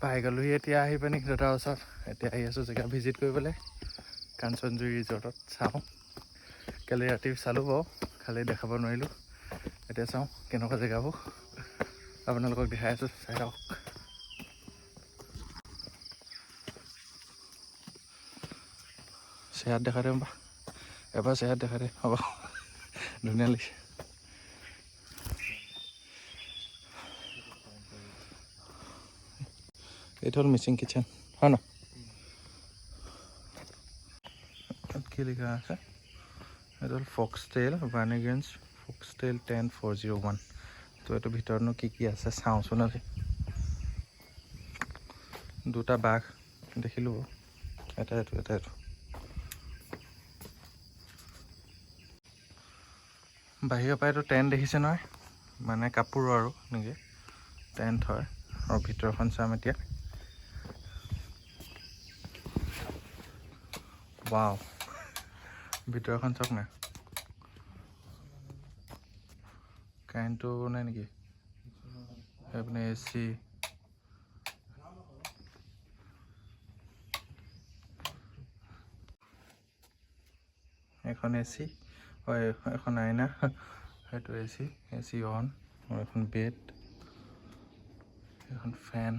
পাই গ'লোহি এতিয়া আহি পানি দাদাৰ ওচৰত এতিয়া আহি আছোঁ জেগা ভিজিট কৰিবলৈ কাঞ্চনজুৰি ৰিজৰ্টত চাওঁ কালি ৰাতি চালোঁ বাৰু খালি দেখাব নোৱাৰিলোঁ এতিয়া চাওঁ কেনেকুৱা জেগাবোৰ আপোনালোকক দেখাই আছোঁ চাই লওক চেয়াৰত দেখা দিম বা এবাৰ চেয়াৰত দেখা দে হ'ব ধুনীয়া লাগিছে এইটো হ'ল মিচিং কিটচেন হয় ন কি লিখা আছে এইটো হ'ল ফক্সটেইল বাৰ্নিগেঞ্জ ফক্সটেইল 10401 তো এইটো ভিতৰতনো কি আছে চাওঁচোন আজি দুটা বাঘ দেখিলোঁ এটা এইটো বাহিৰৰ পৰা এইটো টেণ্ট দেখিছে নহয় মানে কাপোৰৰ আৰু এনেকৈ টেণ্ট হয় আৰু ভিতৰখন চাম এতিয়া ৱাও ভিতৰখন চাওক না কাৰেণ্টটো নাই নেকি এইপিনে এ চি এখন এ চি হয় এখন আইনা সেইটো এ চি অন আৰু এখন বেড এখন ফেন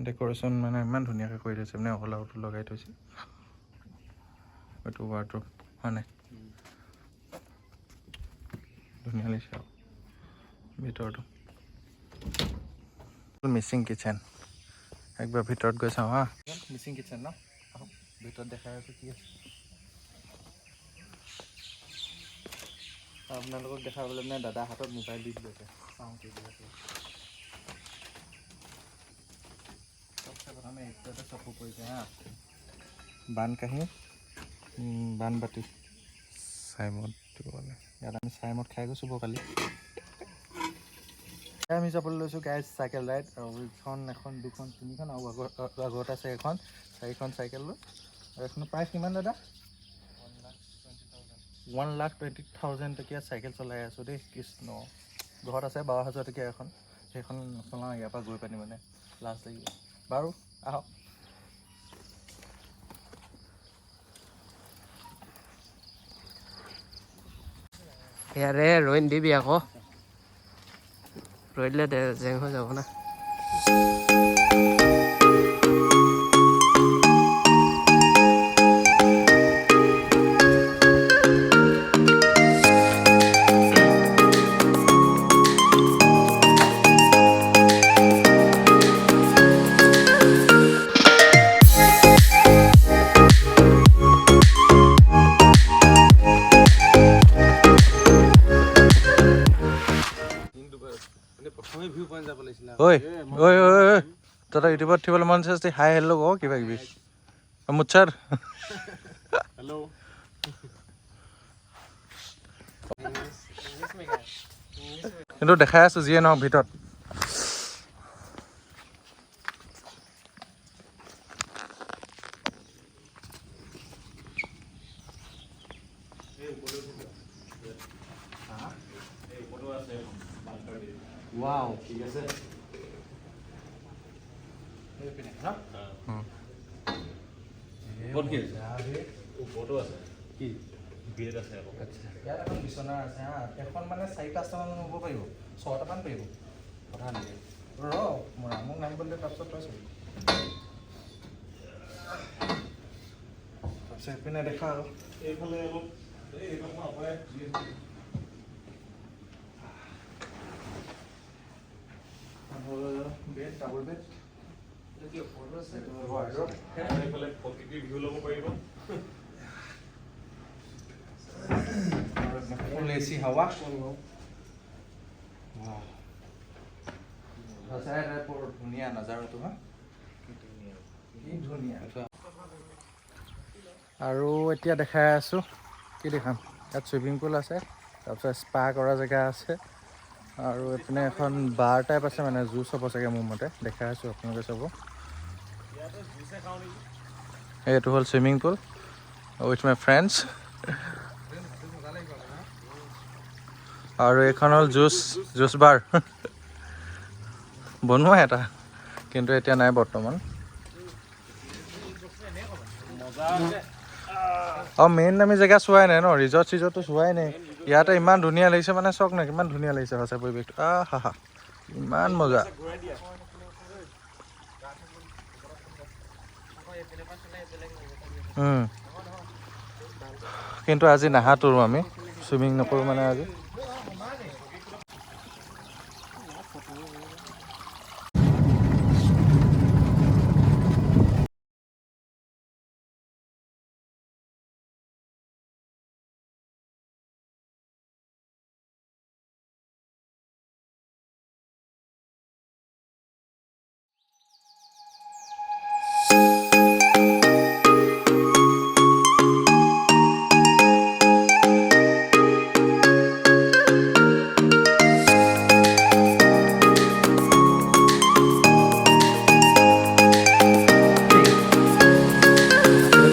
ডেক'ৰেশ্যন মানে ইমান ধুনীয়াকৈ কৰি থৈছে মানে অকল আউটটো লগাই থৈছে এইটো ৱাৰ্ড্ৰব হয় নাই ধুনীয়া লাগিছে আৰু ভিতৰটো মিচিং কিটচেন একবাৰ ভিতৰত গৈ চাওঁ হা মিচিং কিটচেন ন ভিতৰত দেখাই আছোঁ কি আছে আপোনালোকক দেখাবলৈ মানে দাদা হাতত মোবাইল দি দিছে চাওঁ কি আছে চবচে প্ৰথমে এইটোতে চকু পৰিছে হা বানকাঁহী বানবাতি চাইমদ দিবলৈ ইয়াত আমি চাইমদ খাই গৈছোঁ বাৰু কালি আমি যাবলৈ লৈছোঁ গাইজ চাইকেল ৰাইড আৰু এখন দুখন তিনিখন আৰু আগত আছে এখন 4খন চাইকেল লৈ আৰু এইখনৰ প্ৰাইচ কিমান দাদা 1,20,000 টকীয়া চাইকেল চলাই আছোঁ দেই কৃষ্ণ ঘৰত আছে 12,000 টকীয়া এখন সেইখন নচলাওঁ ইয়াৰ পৰা গৈ পানি মানে লাজ লাগিব বাৰু আহক ইয়াৰে ৰৈ দিবি আকৌ ৰৈ দিলে জেং হৈ যাব না ঐ তই ইউটিউবত উঠিবলৈ মন আছে হাই হেল্ল' কওঁ কিবা কিবি মুচ্ছাৰ হেল্ল' কিন্তু দেখাই আছোঁ যিয়ে নহওক ভিতৰত ৱাও ঠিক আছে ইয়াত এখন বিচনা আছে হা এখন মানে 4-5টামান হ'ব পাৰিব 6টামান পাৰিব কথা নেকি মোক নাহিবলৈ তাৰপিছত তই চাবি তাৰপিছত এইপিনে দেখা আৰু এইফালে অলপ বেড ডাবল বেড প্ৰকৃতিৰ ভিউ ল'ব পাৰিব ফুল এচি হাৱা ধুনীয়া নাজাৰাটো হা ধুনীয়া আৰু এতিয়া দেখাই আছোঁ কি দেখাম ইয়াত চুইমিং পুল আছে তাৰপিছত স্পা কৰা জেগা আছে আৰু এইপিনে এখন বাৰ টাইপ আছে মানে জুচ হ'ব চাগে মোৰ মতে দেখাই আছোঁ আপোনালোকে চাব এইটো হ'ল swimming pool with my friends আৰু এইখন হ'ল জুচ বাৰ বনোৱা এটা, কিন্তু এতিয়া নাই বৰ্তমান। আৰু মেইন আমি জেগা চোৱাই নাই ন, ৰিজৰ্টটো চোৱাই নাই। ইয়াতে ইমান ধুনীয়া লাগিছে মানে, চক নাই কিমান ধুনীয়া লাগিছে সঁচা পৰিৱেশটো। হা হা ইমান মজা। কিন্তু আজি নাহাতোৰো আমি, চুইমিং নকৰোঁ মানে আজি।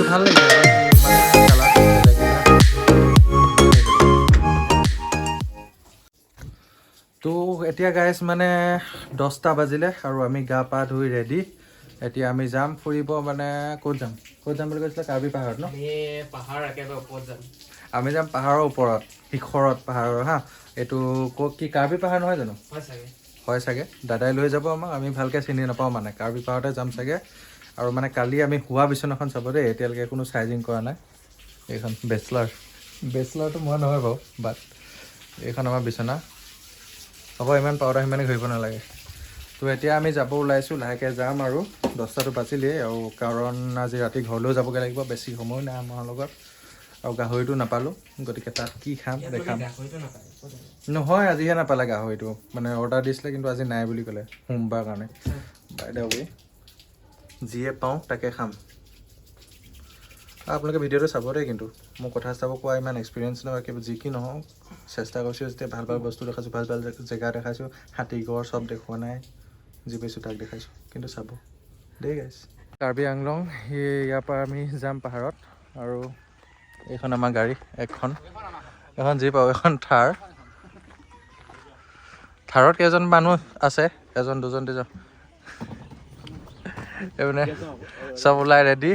ভাল লাগিছে তো এতিয়া গাইজ মানে 10টা বাজিলে আৰু আমি গা পা ধুই ৰেডি। এতিয়া আমি যাম ফুৰিব, মানে ক'ত যাম বুলি কৈছিলে? কাৰ্বি পাহাৰত ন? পাহাৰ একেবাৰে ওপৰত যাম। আমি যাম পাহাৰৰ ওপৰত, শিখৰত পাহাৰৰ হা। এইটো কি কাৰ্বি পাহাৰ নহয় জানো? হয় চাগে, দাদাই লৈ যাব আমাক, আমি ভালকৈ চিনি নাপাওঁ মানে। কাৰ্বি পাহাৰতে যাম চাগে। আৰু মানে কালি আমি শোৱা বিচনাখন চাব দেই, এতিয়ালৈকে কোনো চাইজিং কৰা নাই। এইখন বেচলাৰটো মই নহয় বাৰু, বাট এইখন আমাৰ বিচনা হ'ব। ইমান পাউদাৰ সিমানে ঘূৰিব নালাগে। তো এতিয়া আমি যাব ওলাইছোঁ, লাহেকৈ যাম আৰু 10টাতো বাজিলেই আৰু, কাৰণ আজি ৰাতি ঘৰলৈও যাবগৈ লাগিব, বেছি সময়ো নাই আমাৰ লগত। আৰু গাহৰিটো নাপালোঁ, গতিকে তাত কি খাম দেখাম। নহয় আজিহে নাপালে গাহৰিটো, মানে অৰ্ডাৰ দিছিলে কিন্তু আজি নাই বুলি ক'লে, সোমবাৰ কাৰণে। বাই দ্য ৱে যিয়ে পাওঁ তাকে খাম। আপোনালোকে ভিডিঅ'টো চাব দেই, কিন্তু মোৰ কথা চাব কোৱা ইমান এক্সপিৰিয়েঞ্চ নহয়, কিবা যি কি নহওক চেষ্টা কৰিছোঁ যেতিয়া ভাল ভাল বস্তু দেখাইছোঁ, ভাল ভাল জেগা দেখাইছোঁ। হাতীঘৰ চব দেখুওৱা নাই, যি পাইছোঁ তাক দেখাইছোঁ, কিন্তু চাব দেই গাইছ। কাৰ্বি আংলং, ইয়াৰ পৰা আমি যাম পাহাৰত। আৰু এইখন আমাৰ গাড়ী, এখন জীপ আৰু এখন থাৰত কেইজন মানুহ আছে? 1 2 3 এইপিনে চব ওলাই ৰেডি।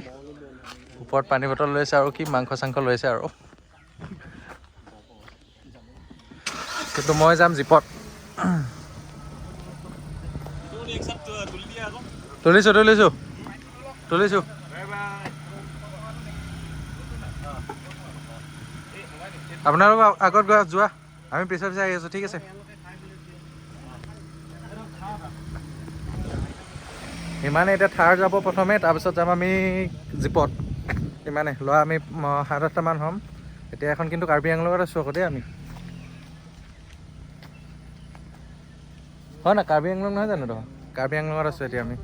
ওপৰত পানী বটল লৈছে আৰু কি মাংস চাংস লৈছে আৰু। কিন্তু মই যাম জীপত। তুলিছোঁ। আপোনালোক আগত যোৱা, আমি পিছে আহি আছোঁ, ঠিক আছে? ইমানে এতিয়া থাৰ যাব প্ৰথমে, তাৰপিছত যাম আমি জীপত। ইমানে লোৱা আমি 7-8টা মান হ'ম। এতিয়া এখন কিন্তু কাৰ্বি আংলঙত আছোঁ আকৌ দেই আমি। হয় না, কাৰ্বি আংলং নহয় জানো? তখন কাৰ্বি আংলঙত আছোঁ এতিয়া আমি।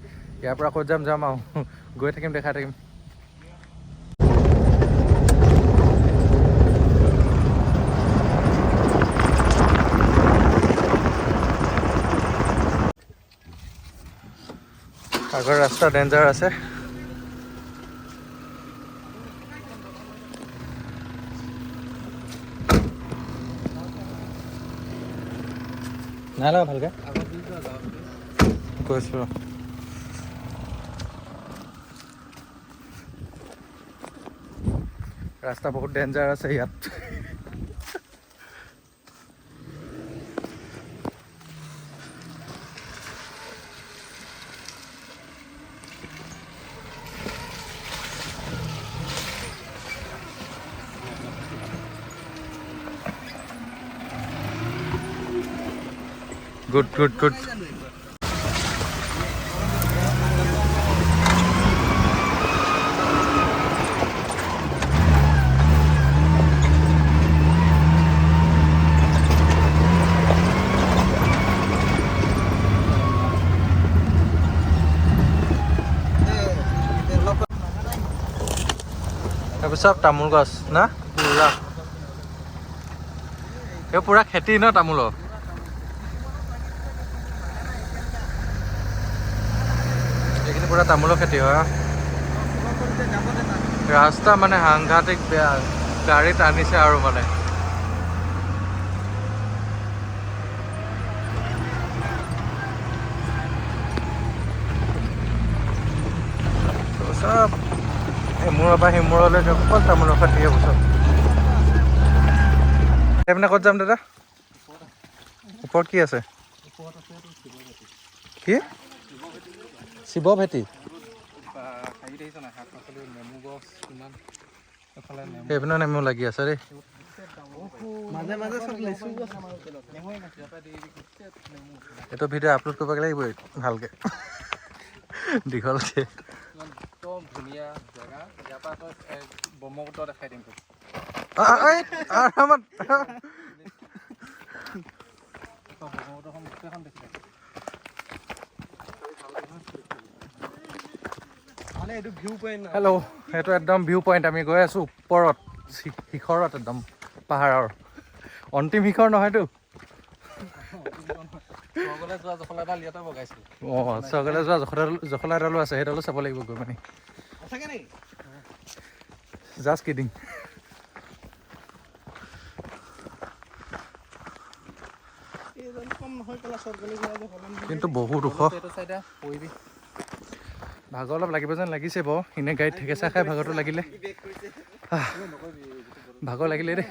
ইয়াৰ পৰা ক'ত যাম আৰু গৈ থাকিম, দেখাই থাকিম। আগৰ ৰাস্তা ডেঞ্জাৰ আছে। নাই লগা ভালকৈ গৈছোঁ। ৰাস্তা বহুত ডেঞ্জাৰ আছে ইয়াত। গুড। তাৰপিছত তামোল গছ না পুৰা, এই পুৰা খেতি ন তামোলৰ। এইখিনি পুৰা তামোলৰ খেতি হয়। ৰাস্তা মানে সাংঘাতিক বেয়া, গাড়ী টানিছে আৰু মানে। ইমূৰৰ পৰা সিমূৰলৈ অকল তামোলৰ ফাটিয়ে বছৰ এইপিনে ক'ত যাম দাদা ওপৰত কি আছে কি শিৱ ভেটি এইপিনে নেমু লাগি আছে দেই এইটো ভিডিঅ' আপলোড কৰিব লাগিবই ভালকে দীঘলকে ধুনীয়া জেগা ইয়াৰ পৰা ব্ৰহ্মপুত্ৰ দেখাই দিম হেল্ল' এইটো একদম ভিউ পইণ্ট আমি গৈ আছোঁ ওপৰত শিখৰত একদম পাহাৰৰ অন্তিম শিখৰ নহয়তো অঁ চৰকাৰে যোৱা জখলা এডালো আছে সেইডালো চাব লাগিব গৈ মানে জাষ্ট কিডিং কিন্তু বহুত ওখ ভাগৰ অলপ লাগিব যেন লাগিছে বাৰু এনে গাড়ীত ঠেকেচা খাই ভাগৰটো লাগিলে ভাগৰ লাগিলে দেই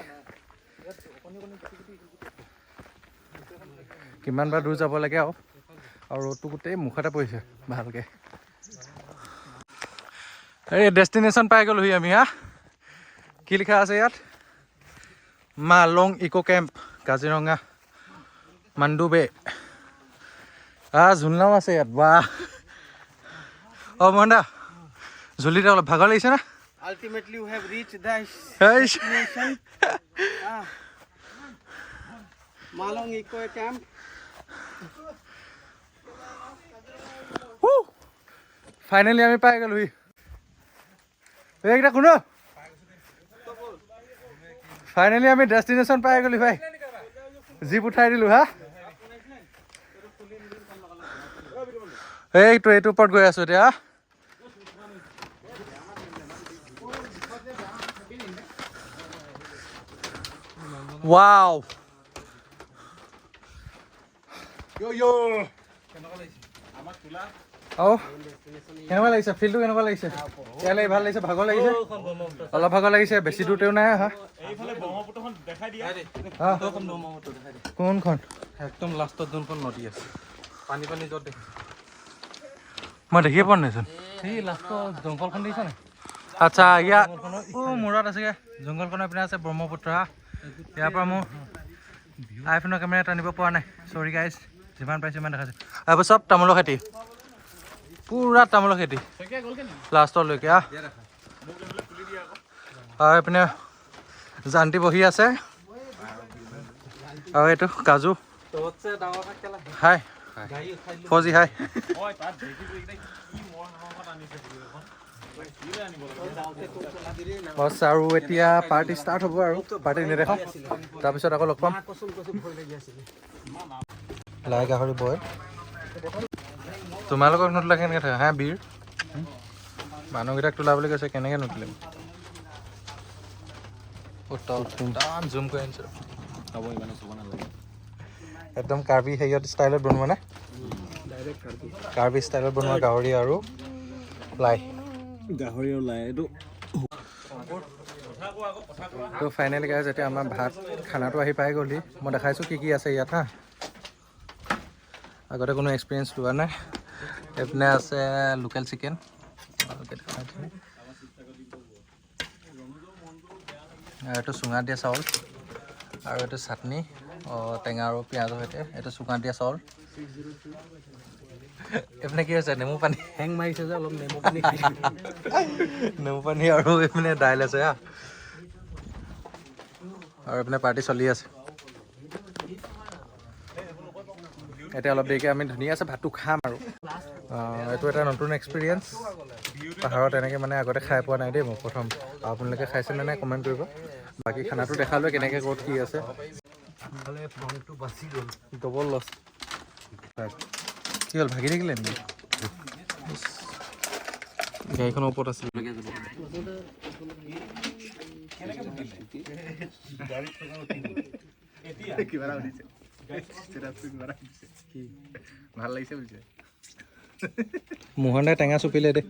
কিমান বাৰ দূৰ যাব লাগে আৰু ৰ'দটো গোটেই মুখতে পৰিছে ভালকৈ এই ডেষ্টিনেশ্যন পাই গ'লোহি আমি হা কি লিখা আছে ইয়াত মালং ইক' কেম্প কাজিৰঙা মাণ্ডুবে ঝুলনাও আছে ইয়াত বাহ অঁ মোহন দা ঝুলিতে অলপ ভাগৰ লাগিছে না Ultimately, you have reached the destination. Malong Eco Camp. Finally আমি পাই গ'লোহি এইকেইটা শুনো ফাইনেলি আমি ডেষ্টিনেশ্যন পাই গ'লো ভাই জীপ উঠাই দিলোঁ হা এইটো ওপৰত গৈ আছোঁ এতিয়া ৱাও কেনেকুৱা লাগিছে ফিল্ডটো কেনেকুৱা লাগিছে ইয়ালৈ ভাল লাগিছে ভাগৰ লাগিছে অলপ ভাগৰ লাগিছে বেছি দূৰতেও নাই অহা কোনখন একদম লাষ্টত যোনখন নদী আছে পানী য'ত দেখি মই দেখিয়ে পোৱা নাইচোন সেই লাষ্টৰ জংঘলখন দেখিছা নাই আচ্ছা ইয়াত মূৰত আছেগৈ জংঘলখনৰ পিনে আছে ব্ৰহ্মপুত্ৰ হা ইয়াৰ পৰা মোৰ আইফোনৰ কেমেৰা টানিব পৰা নাই চৰি গাইজ যিমান পাইছোঁ সিমান দেখাইছোঁ এইবোৰ চব তামোলৰ খেতি পুৰা তামোলৰ খেতি লাষ্টলৈকে আৰু এইপিনে জান্তি বহি আছে আৰু এইটো কাজু হাই ফজি হাই বছ আৰু এতিয়া পাৰ্টি ষ্টাৰ্ট হ'ব আৰু পাৰ্টি নেদেখাওঁ তাৰপিছত আকৌ লগ পাম লাই গাহৰি বইল তোমালোকক নোতোলা কেনেকৈ থাকে হা বীৰ মানুহকেইটাক তোলা বুলি কৈছে কেনেকৈ নোতোলে জুম কৰি আনিছোঁ একদম কাৰ্বি হেৰিয়ত ষ্টাইলত বনোৱা নে কাৰ্বি ষ্টাইলত বনোৱা গাহৰি আৰু লাই এইটো তো ফাইনেলি গাইজ এতিয়া আমাৰ ভাত খানাটো আহি পাই গ'লহি মই দেখাইছোঁ কি আছে ইয়াত হা আগতে কোনো এক্সপিৰিয়েঞ্চ লোৱা নাই এইপিনে আছে লোকেল চিকেন এইটো চুঙা দিয়া চাউল আৰু এইটো চাটনি টেঙা আৰু পিঁয়াজৰ সৈতে এইটো চুঙা দিয়া চাউল এইপিনে কি হৈছে নেমু পানী হেং মাৰিছে যে অলপ নেমু পানী আৰু এইপিনে দাইল আছে হা আৰু এইপিনে পাৰ্টি চলি আছে এতিয়া অলপ দেৰিকৈ আমি ধুনীয়াছে ভাতটো খাম আৰু এইটো এটা নতুন এক্সপিৰিয়েঞ্চ পাহাৰত এনেকৈ মানে আগতে খাই পোৱা নাই দেই মই প্ৰথম আপোনালোকে খাইছেনে নাই কমেণ্ট কৰিব বাকী খানাটো দেখালোৱে কেনেকৈ ক'ত কি আছে ডবল লছ কি হ'ল ভাগি থাকিলে নেকি গাড়ীখনৰ ওপৰত আছিল ভাল লাগিছে বুলিছে মোহন দাই টেঙা চুপিলে দেই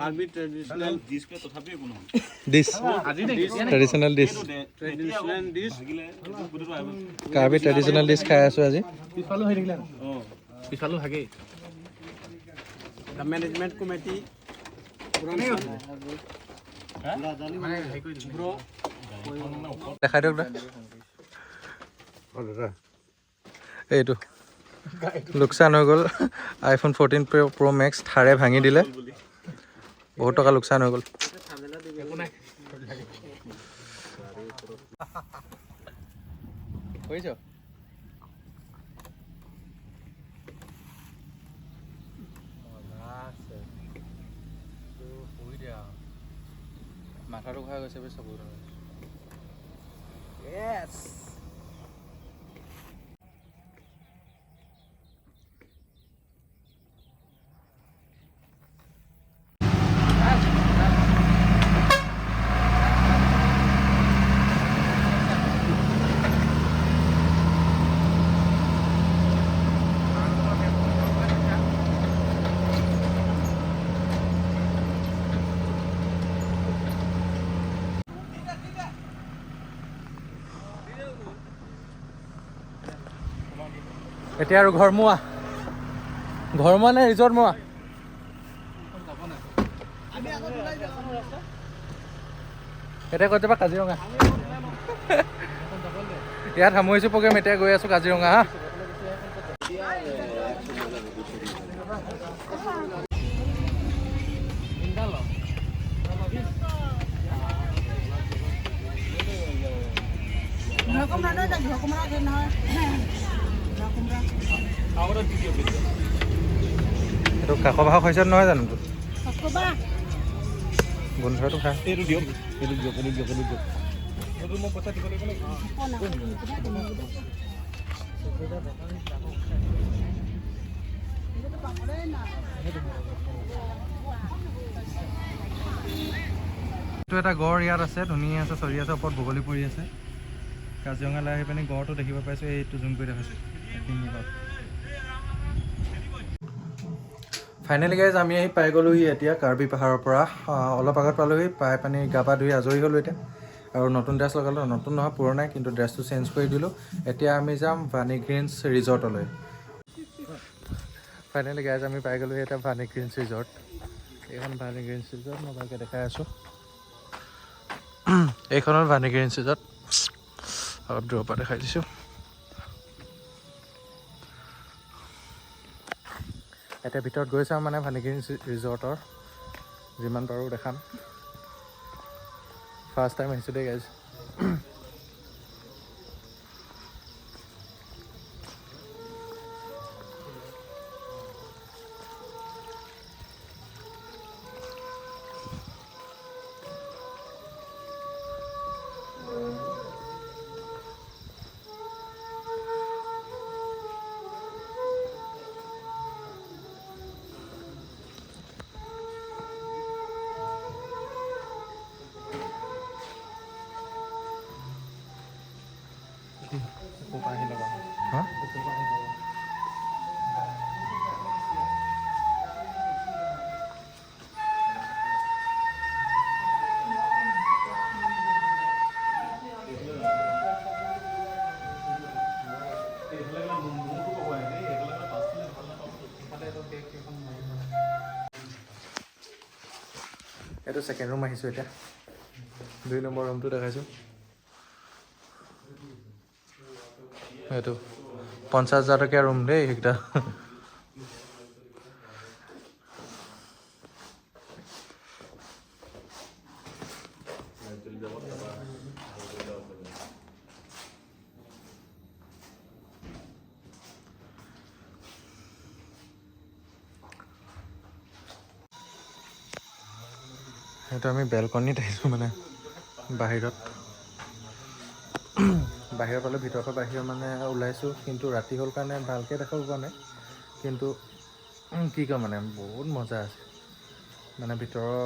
Karbi traditional dish traditional dish traditional dish Karbi traditional dish খাই আছোঁ আজি পিছফালো হৈ থাকিলে পিছফালো থাকেই দ্য মেনেজমেণ্ট কমিটি দেখাই দিয়ক দা এইটো লোকচান হৈ গ'ল আইফোন 14 Pro Max থাৰে ভাঙি দিলে বহুত টকা লোকচান হৈ গ'ল বুজিছ মাথাটো খাই গৈছে বে চকুৰ য়েছ এতিয়া আৰু ঘৰমুৱা নে ৰিজৰ্ট মোৱা এতিয়া ক'ত যাবা কাজিৰঙা ইয়াত সামৰিছোঁ প্ৰগ্ৰেম এতিয়া গৈ আছোঁ কাজিৰঙা হা এইটো কাক বাহ খাইছে নহয় জানো গোন্ধটো খাই এইটো এটা গড় ইয়াত আছে ধুনীয়া আছে চৰি আছে ওপৰত বগলী পৰি আছে কাজিৰঙালৈ আহি পিনি গড়টো দেখিব পাইছোঁ এইটো জুম কৰি দেখাইছোঁ ফাইনেলি গাইজ আমি আহি পাই গ'লোহি এতিয়া কাৰ্বি পাহাৰৰ পৰা অলপ আগত পালোহি পাই পানি গা পা ধুই আজৰি হ'লোঁ এতিয়া আৰু নতুন ড্ৰেছ লগালোঁ নতুন নহয় পুৰণাই কিন্তু ড্ৰেছটো চেঞ্জ কৰি দিলোঁ এতিয়া আমি যাম ভানী গ্ৰীণছ ৰিজৰ্টলৈ ফাইনেলি গাইজ আমি পাই গ'লোহি এতিয়া ভানী গ্ৰীণছ ৰিজৰ্ট এইখন ভানী গ্ৰীণছ ৰিজৰ্ট মই ভালকৈ দেখাই আছোঁ এইখনৰ ভানী গ্ৰীণছ ৰিজৰ্ট অলপ দূৰৰ পৰা দেখাই দিছোঁ এতিয়া ভিতৰত গৈ চাওঁ মানে ভানী গ্ৰীণছ ৰিজৰ্টৰ যিমান পাৰোঁ দেখাম ফাৰ্ষ্ট টাইম আহিছোঁ দেই গাইজ হা এইটো ছেকেণ্ড ৰুম আহিছোঁ এতিয়া 2 নম্বৰ ৰুমটো দেখাইছোঁ এইটো 50,000 টকীয়া ৰুম দেই সেইকেইটা সেইটো আমি বেলকনিত আহিছোঁ মানে বাহিৰত বাহিৰৰ ফালে ভিতৰৰ পৰা বাহিৰৰ মানে ওলাইছোঁ কিন্তু ৰাতি হ'ল কাৰণে ভালকৈ দেখাব পৰা নাই কিন্তু কি কয় মানে বহুত মজা আছে মানে ভিতৰৰ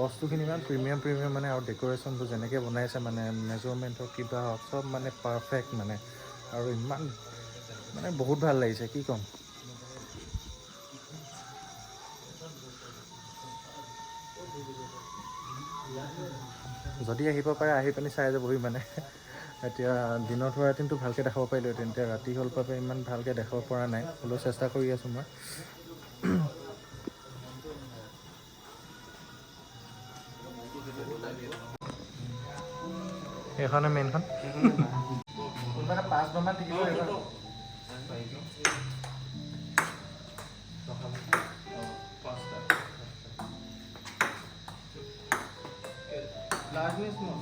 বস্তুখিনি ইমান প্ৰিমিয়াম মানে আৰু ডেক'ৰেশ্যনটো যেনেকৈ বনাইছে মানে মেজাৰমেণ্টৰ কিবা হওক চব মানে পাৰফেক্ট মানে আৰু ইমান মানে বহুত ভাল লাগিছে কি ক'ম যদি আহিব পাৰে আহি পিনি চাই যাবহি মানে এতিয়া দিনত হোৱা হেঁতেনটো ভালকৈ দেখাব পাৰিলোঁহেঁতেন এতিয়া ৰাতি হ'ল বাবে ইমান ভালকৈ দেখাব পৰা নাই হ'লেও চেষ্টা কৰি আছোঁ মই এইখনে মেইনখন কোনোবা 5 ticket Large means small.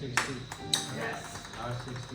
60. Yes. R60.